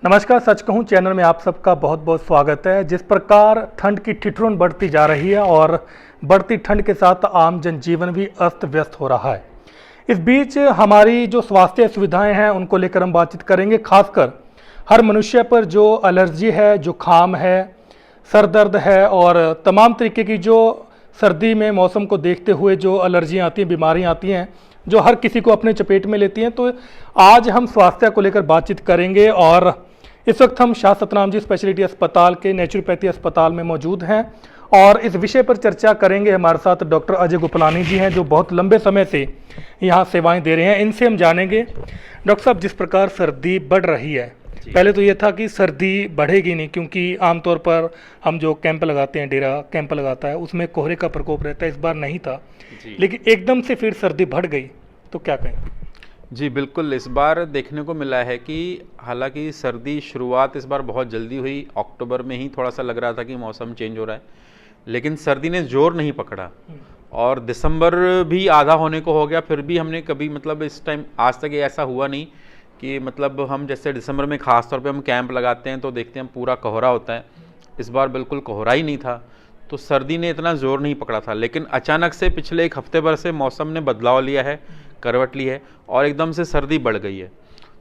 नमस्कार, सच कहूं चैनल में आप सबका बहुत बहुत स्वागत है। जिस प्रकार ठंड की ठिठुरन बढ़ती जा रही है और बढ़ती ठंड के साथ आम जनजीवन भी अस्त व्यस्त हो रहा है। इस बीच हमारी जो स्वास्थ्य सुविधाएं हैं उनको लेकर हम बातचीत करेंगे। खासकर हर मनुष्य पर जो एलर्जी है, जुखाम है, सर दर्द है और तमाम तरीके की जो सर्दी में मौसम को देखते हुए जो एलर्जियाँ आती हैं, बीमारियाँ आती हैं जो हर किसी को अपने चपेट में लेती हैं। तो आज हम स्वास्थ्य को लेकर बातचीत करेंगे और इस वक्त हम शाह सतनाम जी स्पेशलिटी अस्पताल के नेचुरोपैथी अस्पताल में मौजूद हैं और इस विषय पर चर्चा करेंगे। हमारे साथ डॉक्टर अजय गोपलानी जी हैं जो बहुत लंबे समय से यहाँ सेवाएं दे रहे हैं। इनसे हम जानेंगे डॉक्टर साहब, जिस प्रकार सर्दी बढ़ रही है, पहले तो ये था कि सर्दी बढ़ेगी नहीं क्योंकि आमतौर पर हम जो कैंप लगाते हैं, डेरा कैंप लगाता है, उसमें कोहरे का प्रकोप रहता है। इस बार नहीं था, लेकिन एकदम से फिर सर्दी बढ़ गई, तो क्या कहें? जी बिल्कुल, इस बार देखने को मिला है कि हालांकि सर्दी शुरुआत इस बार बहुत जल्दी हुई। अक्टूबर में ही थोड़ा सा लग रहा था कि मौसम चेंज हो रहा है, लेकिन सर्दी ने जोर नहीं पकड़ा और दिसंबर भी आधा होने को हो गया, फिर भी हमने कभी इस टाइम आज तक ऐसा हुआ नहीं कि हम जैसे दिसंबर में ख़ास तौर पे हम कैंप लगाते हैं तो देखते हैं पूरा कोहरा होता है। इस बार बिल्कुल कोहरा ही नहीं था, तो सर्दी ने इतना ज़ोर नहीं पकड़ा था। लेकिन अचानक से पिछले एक हफ्ते भर से मौसम ने बदलाव लिया है, करवट ली है और एकदम से सर्दी बढ़ गई है।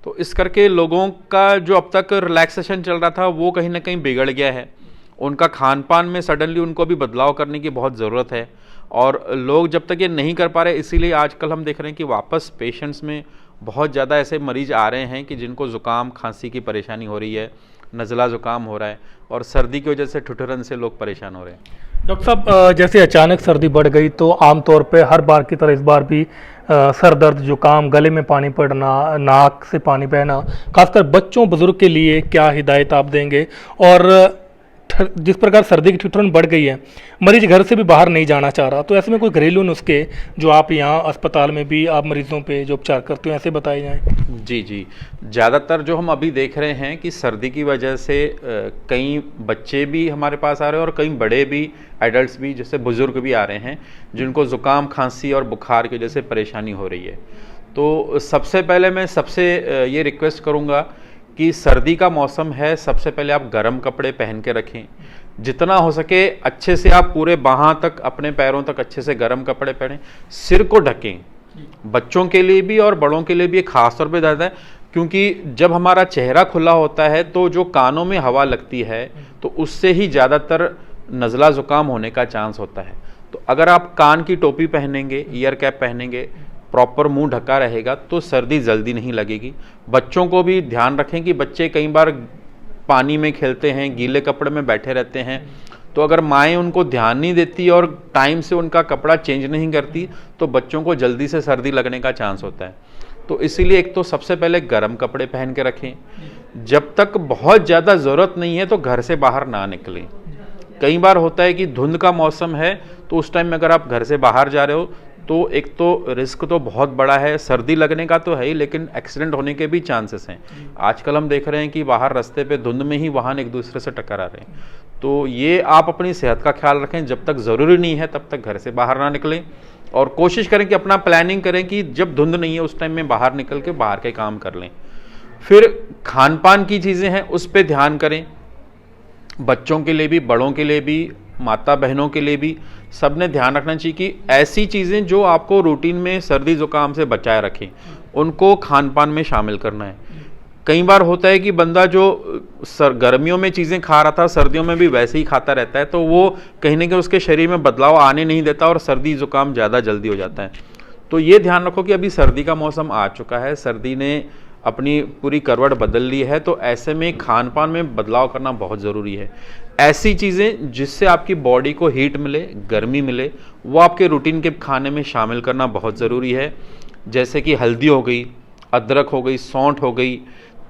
तो इस करके लोगों का जो अब तक रिलैक्सेशन चल रहा था वो कहीं ना कहीं बिगड़ गया है। उनका खान पान में सडनली उनको भी बदलाव करने की बहुत ज़रूरत है और लोग जब तक ये नहीं कर पा रहे, इसीलिए आजकल हम देख रहे हैं कि वापस पेशेंट्स में बहुत ज़्यादा ऐसे मरीज आ रहे हैं कि जिनको ज़ुकाम खांसी की परेशानी हो रही है, नज़ला ज़ुकाम हो रहा है और सर्दी की वजह से ठिठुरन से लोग परेशान हो रहे हैं। डॉक्टर साहब, जैसे अचानक सर्दी बढ़ गई तो आमतौर पे हर बार की तरह इस बार भी सर दर्द, जुकाम, गले में पानी पड़ना, नाक से पानी बहना, खासकर बच्चों बुजुर्ग के लिए क्या हिदायत आप देंगे? और जिस प्रकार सर्दी की ठिठुरन बढ़ गई है, मरीज घर से भी बाहर नहीं जाना चाह रहा, तो ऐसे में कोई घरेलू नुस्खे जो आप यहाँ अस्पताल में भी आप मरीजों पे जो उपचार करते हो ऐसे बताए जाएँ? जी, ज़्यादातर जो हम अभी देख रहे हैं कि सर्दी की वजह से कई बच्चे भी हमारे पास आ रहे हैं और कई बड़े भी, एडल्ट्स भी, जैसे बुज़ुर्ग भी आ रहे हैं जिनको ज़ुकाम, खांसी और बुखार की वजह से परेशानी हो रही है। तो सबसे पहले मैं ये रिक्वेस्ट करूँगा कि सर्दी का मौसम है, सबसे पहले आप गर्म कपड़े पहन के रखें। जितना हो सके अच्छे से आप पूरे बाहाँ तक, अपने पैरों तक अच्छे से गर्म कपड़े पहनें। सिर को ढकें, बच्चों के लिए भी और बड़ों के लिए भी खास तौर पे ज़्यादा है, क्योंकि जब हमारा चेहरा खुला होता है तो जो कानों में हवा लगती है तो उससे ही ज़्यादातर नज़ला ज़ुकाम होने का चांस होता है। तो अगर आप कान की टोपी पहनेंगे, ईयर कैप पहनेंगे, प्रॉपर मुंह ढका रहेगा तो सर्दी जल्दी नहीं लगेगी। बच्चों को भी ध्यान रखें कि बच्चे कई बार पानी में खेलते हैं, गीले कपड़े में बैठे रहते हैं, तो अगर माएँ उनको ध्यान नहीं देती और टाइम से उनका कपड़ा चेंज नहीं करती तो बच्चों को जल्दी से सर्दी लगने का चांस होता है। तो इसीलिए एक तो सबसे पहले गर्म कपड़े पहन के रखें। जब तक बहुत ज़्यादा ज़रूरत नहीं है तो घर से बाहर ना निकलें। कई बार होता है कि धुंध का मौसम है तो उस टाइम में अगर आप घर से बाहर जा रहे हो तो एक तो रिस्क तो बहुत बड़ा है, सर्दी लगने का तो है ही, लेकिन एक्सीडेंट होने के भी चांसेस हैं। आजकल हम देख रहे हैं कि बाहर रास्ते पे धुंध में ही वाहन एक दूसरे से टकरा रहे हैं। तो ये आप अपनी सेहत का ख्याल रखें, जब तक ज़रूरी नहीं है तब तक घर से बाहर ना निकलें और कोशिश करें कि अपना प्लानिंग करें कि जब धुंध नहीं है उस टाइम में बाहर निकल के बाहर के काम कर लें। फिर खान पान की चीज़ें हैं उस पर ध्यान करें, बच्चों के लिए भी, बड़ों के लिए भी, माता बहनों के लिए भी, सब ने ध्यान रखना चाहिए कि ऐसी चीज़ें जो आपको रूटीन में सर्दी ज़ुकाम से बचाए रखें उनको खान पान में शामिल करना है। कई बार होता है कि बंदा जो गर्मियों में चीज़ें खा रहा था सर्दियों में भी वैसे ही खाता रहता है, तो वो कहीं ना कहीं उसके शरीर में बदलाव आने नहीं देता और सर्दी ज़ुकाम ज़्यादा जल्दी हो जाता है। तो ये ध्यान रखो कि अभी सर्दी का मौसम आ चुका है, सर्दी ने अपनी पूरी करवट बदल ली है, तो ऐसे में खान पान में बदलाव करना बहुत ज़रूरी है। ऐसी चीज़ें जिससे आपकी बॉडी को हीट मिले, गर्मी मिले, वो आपके रूटीन के खाने में शामिल करना बहुत ज़रूरी है। जैसे कि हल्दी हो गई, अदरक हो गई, सौंठ हो गई,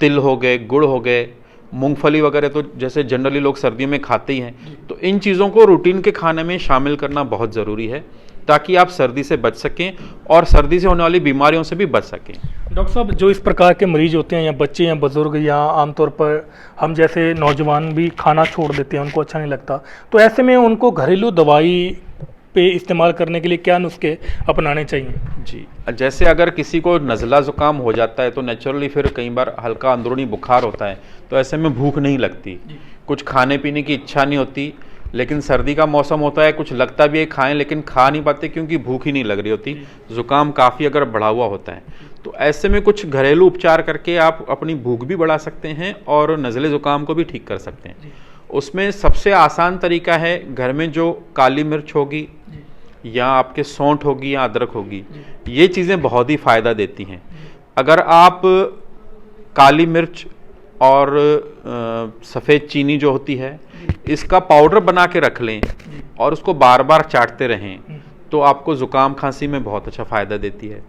तिल हो गए, गुड़ हो गए, मूंगफली वगैरह तो जैसे जनरली लोग सर्दियों में खाते ही हैं। तो इन चीज़ों को रूटीन के खाने में शामिल करना बहुत ज़रूरी है ताकि आप सर्दी से बच सकें और सर्दी से होने वाली बीमारियों से भी बच सकें। डॉक्टर साहब, जो इस प्रकार के मरीज होते हैं, या बच्चे या बुजुर्ग या आमतौर पर हम जैसे नौजवान भी खाना छोड़ देते हैं, उनको अच्छा नहीं लगता, तो ऐसे में उनको घरेलू दवाई पे इस्तेमाल करने के लिए क्या नुस्खे अपनाने चाहिए? जी, जैसे अगर किसी को नज़ला ज़ुकाम हो जाता है तो नेचुरली फिर कई बार हल्का अंदरूनी बुखार होता है, तो ऐसे में भूख नहीं लगती, कुछ खाने पीने की इच्छा नहीं होती। लेकिन सर्दी का मौसम होता है, कुछ लगता भी है खाएं लेकिन खा नहीं पाते क्योंकि भूख ही नहीं लग रही होती, ज़ुकाम काफ़ी अगर बढ़ा हुआ होता है। तो ऐसे में कुछ घरेलू उपचार करके आप अपनी भूख भी बढ़ा सकते हैं और नज़ले ज़ुकाम को भी ठीक कर सकते हैं। उसमें सबसे आसान तरीका है, घर में जो काली मिर्च होगी या आपके सौंठ होगी या अदरक होगी, ये चीज़ें बहुत ही फ़ायदा देती हैं। अगर आप काली मिर्च और सफ़ेद चीनी जो होती है, इसका पाउडर बना के रख लें और उसको बार बार चाटते रहें, तो आपको ज़ुकाम खांसी में बहुत अच्छा फ़ायदा देती है।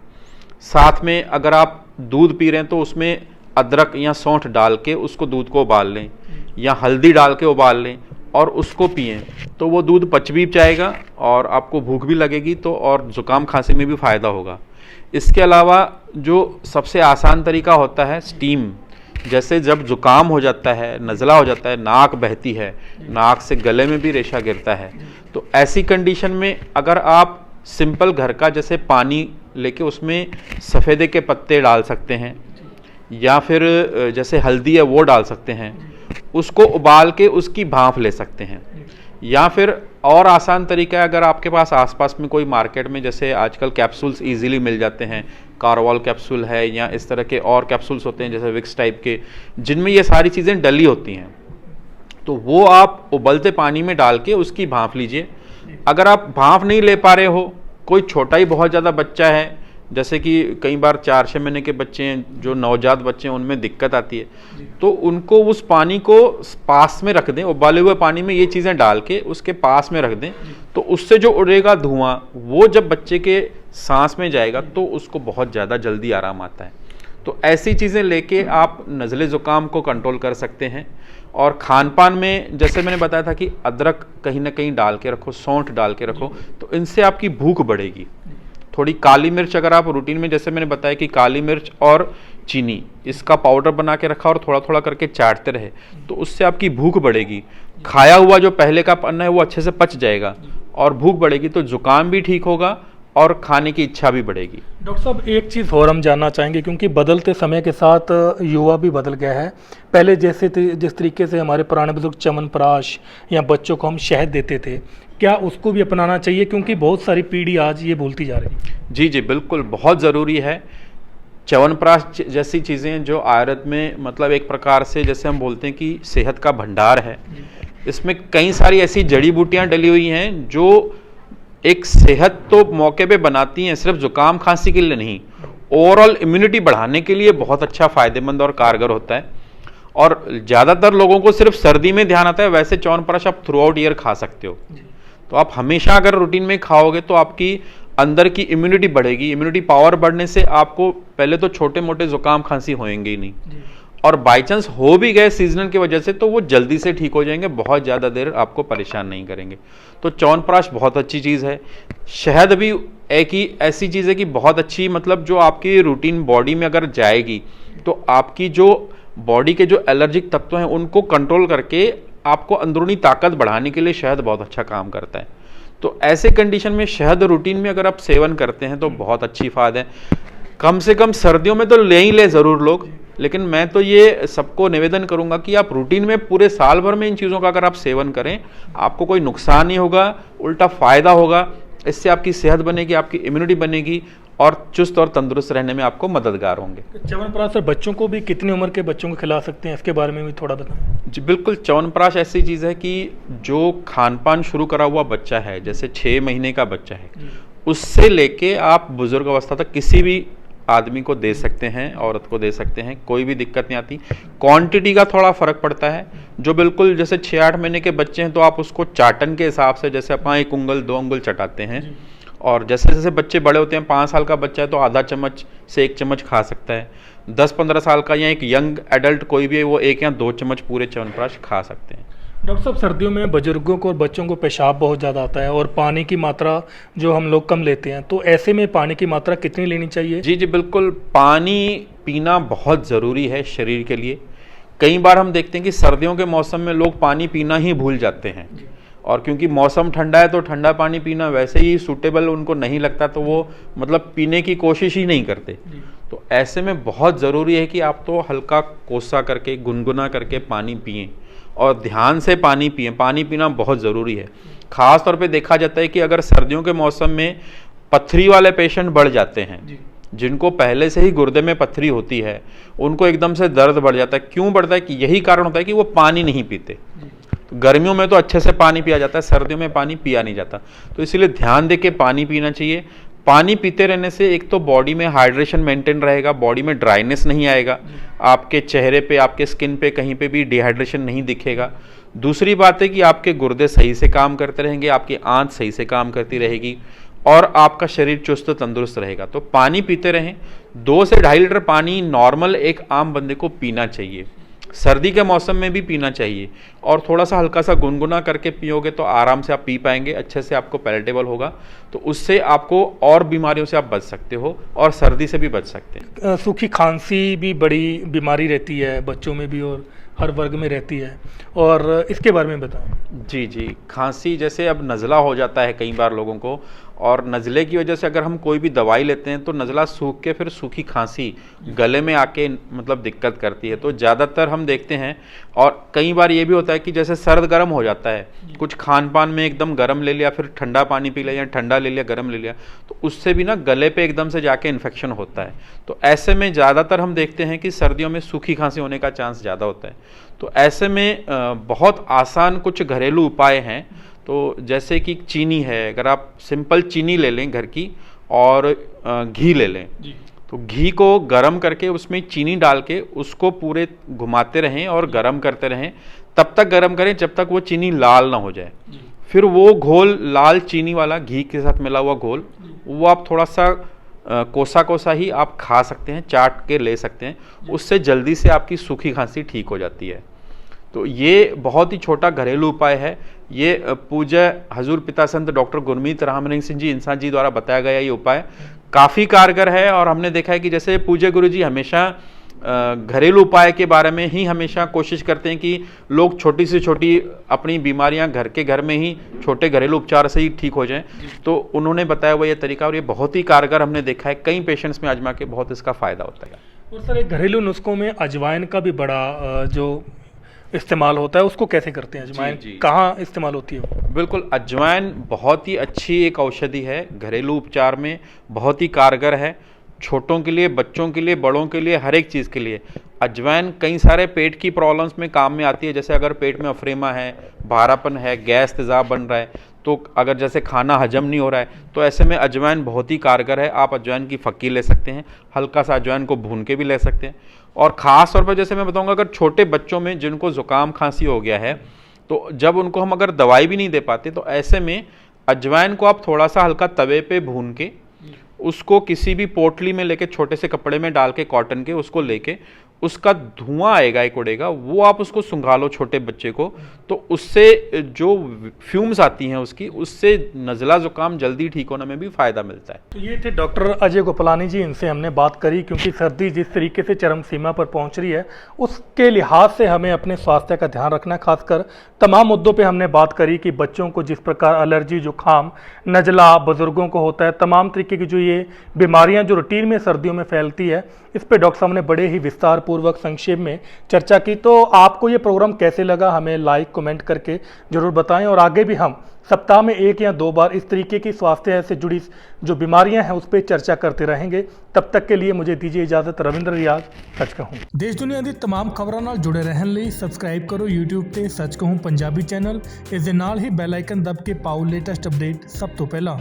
साथ में अगर आप दूध पी रहे हैं तो उसमें अदरक या सौंठ डाल के उसको दूध को उबाल लें या हल्दी डाल के उबाल लें और उसको पिएं, तो वो दूध पच भी जाएगा और आपको भूख भी लगेगी, तो और ज़ुकाम खांसी में भी फ़ायदा होगा। इसके अलावा जो सबसे आसान तरीका होता है स्टीम, जैसे जब ज़ुकाम हो जाता है, नज़ला हो जाता है, नाक बहती है, नाक से गले में भी रेशा गिरता है, तो ऐसी कंडीशन में अगर आप सिंपल घर का जैसे पानी लेके उसमें सफ़ेदे के पत्ते डाल सकते हैं या फिर जैसे हल्दी है वो डाल सकते हैं, उसको उबाल के उसकी भांप ले सकते हैं। या फिर और आसान तरीका है, अगर आपके पास आसपास में कोई मार्केट में जैसे आजकल कैप्सूल्स इजीली मिल जाते हैं, कार्वॉल कैप्सूल है या इस तरह के और कैप्सूल्स होते हैं जैसे विक्स टाइप के, जिनमें ये सारी चीज़ें डली होती हैं, तो वो आप उबलते पानी में डाल के उसकी भांप लीजिए। अगर आप भांप नहीं ले पा रहे हो, कोई छोटा ही बहुत ज़्यादा बच्चा है, जैसे कि कई बार 4-6 महीने के बच्चे हैं, जो नवजात बच्चे हैं, उनमें दिक्कत आती है, तो उनको उस पानी को पास में रख दें, उबाले हुए पानी में ये चीज़ें डाल के उसके पास में रख दें, तो उससे जो उड़ेगा धुआं वो जब बच्चे के सांस में जाएगा तो उसको बहुत ज़्यादा जल्दी आराम आता है। तो ऐसी चीज़ें लेके आप नज़ले ज़ुकाम को कंट्रोल कर सकते हैं। और खान पान में जैसे मैंने बताया था कि अदरक कहीं ना कहीं डाल के रखो, सौंठ डाल के रखो, तो इनसे आपकी भूख बढ़ेगी। थोड़ी काली मिर्च अगर आप रूटीन में, जैसे मैंने बताया कि काली मिर्च और चीनी, इसका पाउडर बना के रखा और थोड़ा थोड़ा करके चाटते रहे, तो उससे आपकी भूख बढ़ेगी। खाया हुआ जो पहले का अन्न है वो अच्छे से पच जाएगा और भूख बढ़ेगी, तो जुकाम भी ठीक होगा और खाने की इच्छा भी बढ़ेगी। डॉक्टर साहब, एक चीज़ और हम जानना चाहेंगे, क्योंकि बदलते समय के साथ युवा भी बदल गया है। पहले जिस तरीके से हमारे पुराने बुजुर्ग च्यवनप्राश या बच्चों को हम शहद देते थे, क्या उसको भी अपनाना चाहिए? क्योंकि बहुत सारी पीढ़ी आज ये भूलती जा रही है। जी जी बिल्कुल, बहुत ज़रूरी है। च्यवनप्राश जैसी चीज़ें जो आयुर्वेद में मतलब एक प्रकार से जैसे हम बोलते हैं कि सेहत का भंडार है, इसमें कई सारी ऐसी जड़ी बूटियाँ डली हुई हैं जो एक सेहत तो मौके पे बनाती हैं, सिर्फ जुकाम खांसी के लिए नहीं, ओवरऑल इम्यूनिटी बढ़ाने के लिए बहुत अच्छा फ़ायदेमंद और कारगर होता है। और ज़्यादातर लोगों को सिर्फ सर्दी में ध्यान आता है, वैसे च्यवनप्राश आप थ्रू आउट ईयर खा सकते हो। तो आप हमेशा अगर रूटीन में खाओगे तो आपकी अंदर की इम्यूनिटी बढ़ेगी। इम्यूनिटी पावर बढ़ने से आपको पहले तो छोटे मोटे जुकाम खांसी होएंगे ही नहीं, और बाई चांस हो भी गए सीजनल की वजह से तो वो जल्दी से ठीक हो जाएंगे, बहुत ज़्यादा देर आपको परेशान नहीं करेंगे। तो च्यवनप्राश बहुत अच्छी चीज़ है। शहद भी एक ही ऐसी चीज़ है कि बहुत अच्छी, मतलब जो आपकी रूटीन बॉडी में अगर जाएगी तो आपकी जो बॉडी के जो एलर्जिक तत्व हैं उनको कंट्रोल करके आपको अंदरूनी ताकत बढ़ाने के लिए शहद बहुत अच्छा काम करता है। तो ऐसे कंडीशन में शहद रूटीन में अगर आप सेवन करते हैं तो बहुत अच्छी फायदा है। कम से कम सर्दियों में तो ले ही ले ज़रूर लोग, लेकिन मैं तो ये सबको निवेदन करूंगा कि आप रूटीन में पूरे साल भर में इन चीज़ों का अगर आप सेवन करें, आपको कोई नुकसान नहीं होगा, उल्टा फ़ायदा होगा। इससे आपकी सेहत बनेगी, आपकी इम्यूनिटी बनेगी और चुस्त और तंदुरुस्त रहने में आपको मददगार होंगे। च्यवनप्राश सर बच्चों को भी कितनी उम्र के बच्चों को खिला सकते हैं, इसके बारे में भी थोड़ा बताएं। जी बिल्कुल, च्यवनप्राश ऐसी चीज़ है कि जो खान पान शुरू करा हुआ बच्चा है, जैसे 6 महीने का बच्चा है, उससे लेके आप बुजुर्ग अवस्था तक किसी भी आदमी को दे सकते हैं, औरत को दे सकते हैं, कोई भी दिक्कत नहीं आती। क्वांटिटी का थोड़ा फ़र्क पड़ता है। जो बिल्कुल जैसे 6-8 महीने के बच्चे हैं तो आप उसको चाटन के हिसाब से, जैसे अपन 1 उंगल 2 उंगल चटाते हैं, और जैसे जैसे बच्चे बड़े होते हैं, 5 साल का बच्चा है तो आधा चम्मच से 1 चम्मच खा सकता है। 10-15 साल का या एक यंग एडल्ट कोई भी है वो 1 या 2 चम्मच पूरे च्यवनप्राश खा सकते हैं। डॉक्टर साहब, सर्दियों में बुजुर्गों को और बच्चों को पेशाब बहुत ज़्यादा आता है और पानी की मात्रा जो हम लोग कम लेते हैं, तो ऐसे में पानी की मात्रा कितनी लेनी चाहिए? जी जी बिल्कुल, पानी पीना बहुत ज़रूरी है शरीर के लिए। कई बार हम देखते हैं कि सर्दियों के मौसम में लोग पानी पीना ही भूल जाते हैं और क्योंकि मौसम ठंडा है तो ठंडा पानी पीना वैसे ही सूटेबल उनको नहीं लगता, तो वो मतलब पीने की कोशिश ही नहीं करते। तो ऐसे में बहुत ज़रूरी है कि आप तो हल्का कोसा करके गुनगुना करके पानी पिएं और ध्यान से पानी पिएं। पानी पीना बहुत ज़रूरी है। ख़ास तौर पे देखा जाता है कि अगर सर्दियों के मौसम में पथरी वाले पेशेंट बढ़ जाते हैं, जिनको पहले से ही गुर्दे में पथरी होती है, उनको एकदम से दर्द बढ़ जाता है। क्यों बढ़ता है? कि यही कारण होता है कि वो पानी नहीं पीते। तो गर्मियों में तो अच्छे से पानी पिया जाता है, सर्दियों में पानी पिया नहीं जाता। तो इसीलिए ध्यान दे के पानी पीना चाहिए। पानी पीते रहने से एक तो बॉडी में हाइड्रेशन मेंटेन रहेगा, बॉडी में ड्राइनेस नहीं आएगा, आपके चेहरे पे, आपके स्किन पे कहीं पे भी डिहाइड्रेशन नहीं दिखेगा। दूसरी बात है कि आपके गुर्दे सही से काम करते रहेंगे, आपकी आंत सही से काम करती रहेगी और आपका शरीर चुस्त तंदुरुस्त रहेगा। तो पानी पीते रहें। 2 से 2.5 लीटर पानी नॉर्मल एक आम बंदे को पीना चाहिए। सर्दी के मौसम में भी पीना चाहिए और थोड़ा सा हल्का सा गुनगुना करके पियोगे तो आराम से आप पी पाएंगे, अच्छे से आपको पैलेटेबल होगा। तो उससे आपको और बीमारियों से आप बच सकते हो और सर्दी से भी बच सकते हैं। सूखी खांसी भी बड़ी बीमारी रहती है, बच्चों में भी और हर वर्ग में रहती है, और इसके बारे में बताएं। जी, खांसी जैसे अब नज़ला हो जाता है कई बार लोगों को, और नज़ले की वजह से अगर हम कोई भी दवाई लेते हैं तो नज़ला सूख के फिर सूखी खांसी गले में आके मतलब दिक्कत करती है। तो ज़्यादातर हम देखते हैं, और कई बार ये भी होता है कि जैसे सर्द गर्म हो जाता है, कुछ खान पान में एकदम गर्म ले लिया, फिर ठंडा पानी पी लिया, या ठंडा ले लिया गर्म ले लिया, तो उससे भी ना गले पे एकदम से जाके इन्फेक्शन होता है। तो ऐसे में ज़्यादातर हम देखते हैं कि सर्दियों में सूखी खांसी होने का चांस ज़्यादा होता है। तो ऐसे में बहुत आसान कुछ घरेलू उपाय हैं। तो जैसे कि चीनी है, अगर आप सिंपल चीनी ले लें घर की और घी ले लें, तो घी को गरम करके उसमें चीनी डाल के उसको पूरे घुमाते रहें और गरम करते रहें। तब तक गरम करें जब तक वो चीनी लाल ना हो जाए। फिर वो घोल, लाल चीनी वाला घी के साथ मिला हुआ घोल, वो आप थोड़ा सा कोसा कोसा ही आप खा सकते हैं, चाट के ले सकते हैं। उससे जल्दी से आपकी सूखी खांसी ठीक हो जाती है। तो ये बहुत ही छोटा घरेलू उपाय है। ये पूज्य हजूर पिता संत डॉक्टर गुरमीत राम सिंह जी इंसान जी द्वारा बताया गया ये उपाय काफ़ी कारगर है। और हमने देखा है कि जैसे पूज्य गुरु जी हमेशा घरेलू उपाय के बारे में ही हमेशा कोशिश करते हैं कि लोग छोटी से छोटी अपनी बीमारियां घर में ही छोटे घरेलू उपचार से ही ठीक हो जाएं। तो उन्होंने बताया हुआ ये तरीका, और ये बहुत ही कारगर हमने देखा है, कई पेशेंट्स में आजमा के बहुत इसका फ़ायदा होता है। और सर, एक घरेलू नुस्खों में अजवाइन का भी बड़ा जो इस्तेमाल होता है, उसको कैसे करते हैं? अजवाइन कहाँ इस्तेमाल होती है? बिल्कुल, अजवाइन बहुत ही अच्छी एक औषधि है, घरेलू उपचार में बहुत ही कारगर है। छोटों के लिए, बच्चों के लिए, बड़ों के लिए, हर एक चीज़ के लिए अजवाइन कई सारे पेट की प्रॉब्लम्स में काम में आती है। जैसे अगर पेट में अफरेमा है, भारापन है, गैस तेज़ाब बन रहा है, तो अगर जैसे खाना हजम नहीं हो रहा है, तो ऐसे में अजवाइन बहुत ही कारगर है। आप अजवाइन की फक्की ले सकते हैं, हल्का सा अजवाइन को भून के भी ले सकते हैं। और ख़ास तौर पर जैसे मैं बताऊंगा, अगर छोटे बच्चों में जिनको ज़ुकाम खांसी हो गया है, तो जब उनको हम अगर दवाई भी नहीं दे पाते, तो ऐसे में अजवाइन को आप थोड़ा सा हल्का तवे पे भून के उसको किसी भी पोटली में लेके, छोटे से कपड़े में डाल के, कॉटन के, उसको लेके उसका धुआं आएगा, एक उड़ेगा, वो आप उसको सुंघा लो छोटे बच्चे को, तो उससे जो फ्यूम्स आती हैं उसकी, उससे नज़ला ज़ुकाम जल्दी ठीक होने में भी फ़ायदा मिलता है। तो ये थे डॉक्टर अजय गोपलानी जी, इनसे हमने बात करी, क्योंकि सर्दी जिस तरीके से चरम सीमा पर पहुंच रही है, उसके लिहाज से हमें अपने स्वास्थ्य का ध्यान रखना है। खासकर तमाम मुद्दों पे हमने बात करी कि बच्चों को जिस प्रकार एलर्जी, जुकाम, नज़ला, बुजुर्गों को होता है, तमाम तरीके की जो ये बीमारियाँ जो रूटीन में सर्दियों में फैलती है, इस पे डॉक्टर साहब ने बड़े ही विस्तार पूर्वक संक्षेप में चर्चा की। तो आपको ये प्रोग्राम कैसे लगा, हमें लाइक कमेंट करके जरूर बताएं, और आगे भी हम सप्ताह में 1 या 2 बार इस तरीके की स्वास्थ्य से जुड़ी जो बीमारियां हैं उस पर चर्चा करते रहेंगे। तब तक के लिए मुझे दीजिए इजाजत। रविंद्र रियाज, सच कहूं। देश दुनिया दी तमाम खबरों नाल जुड़े रहन लई सबसक्राइब करो YouTube ते सच कहूं पंजाबी चैनल। इस दे नाल ही बैल आइकन दब के पाओ लेटेस्ट अपडेट सब तो पहला।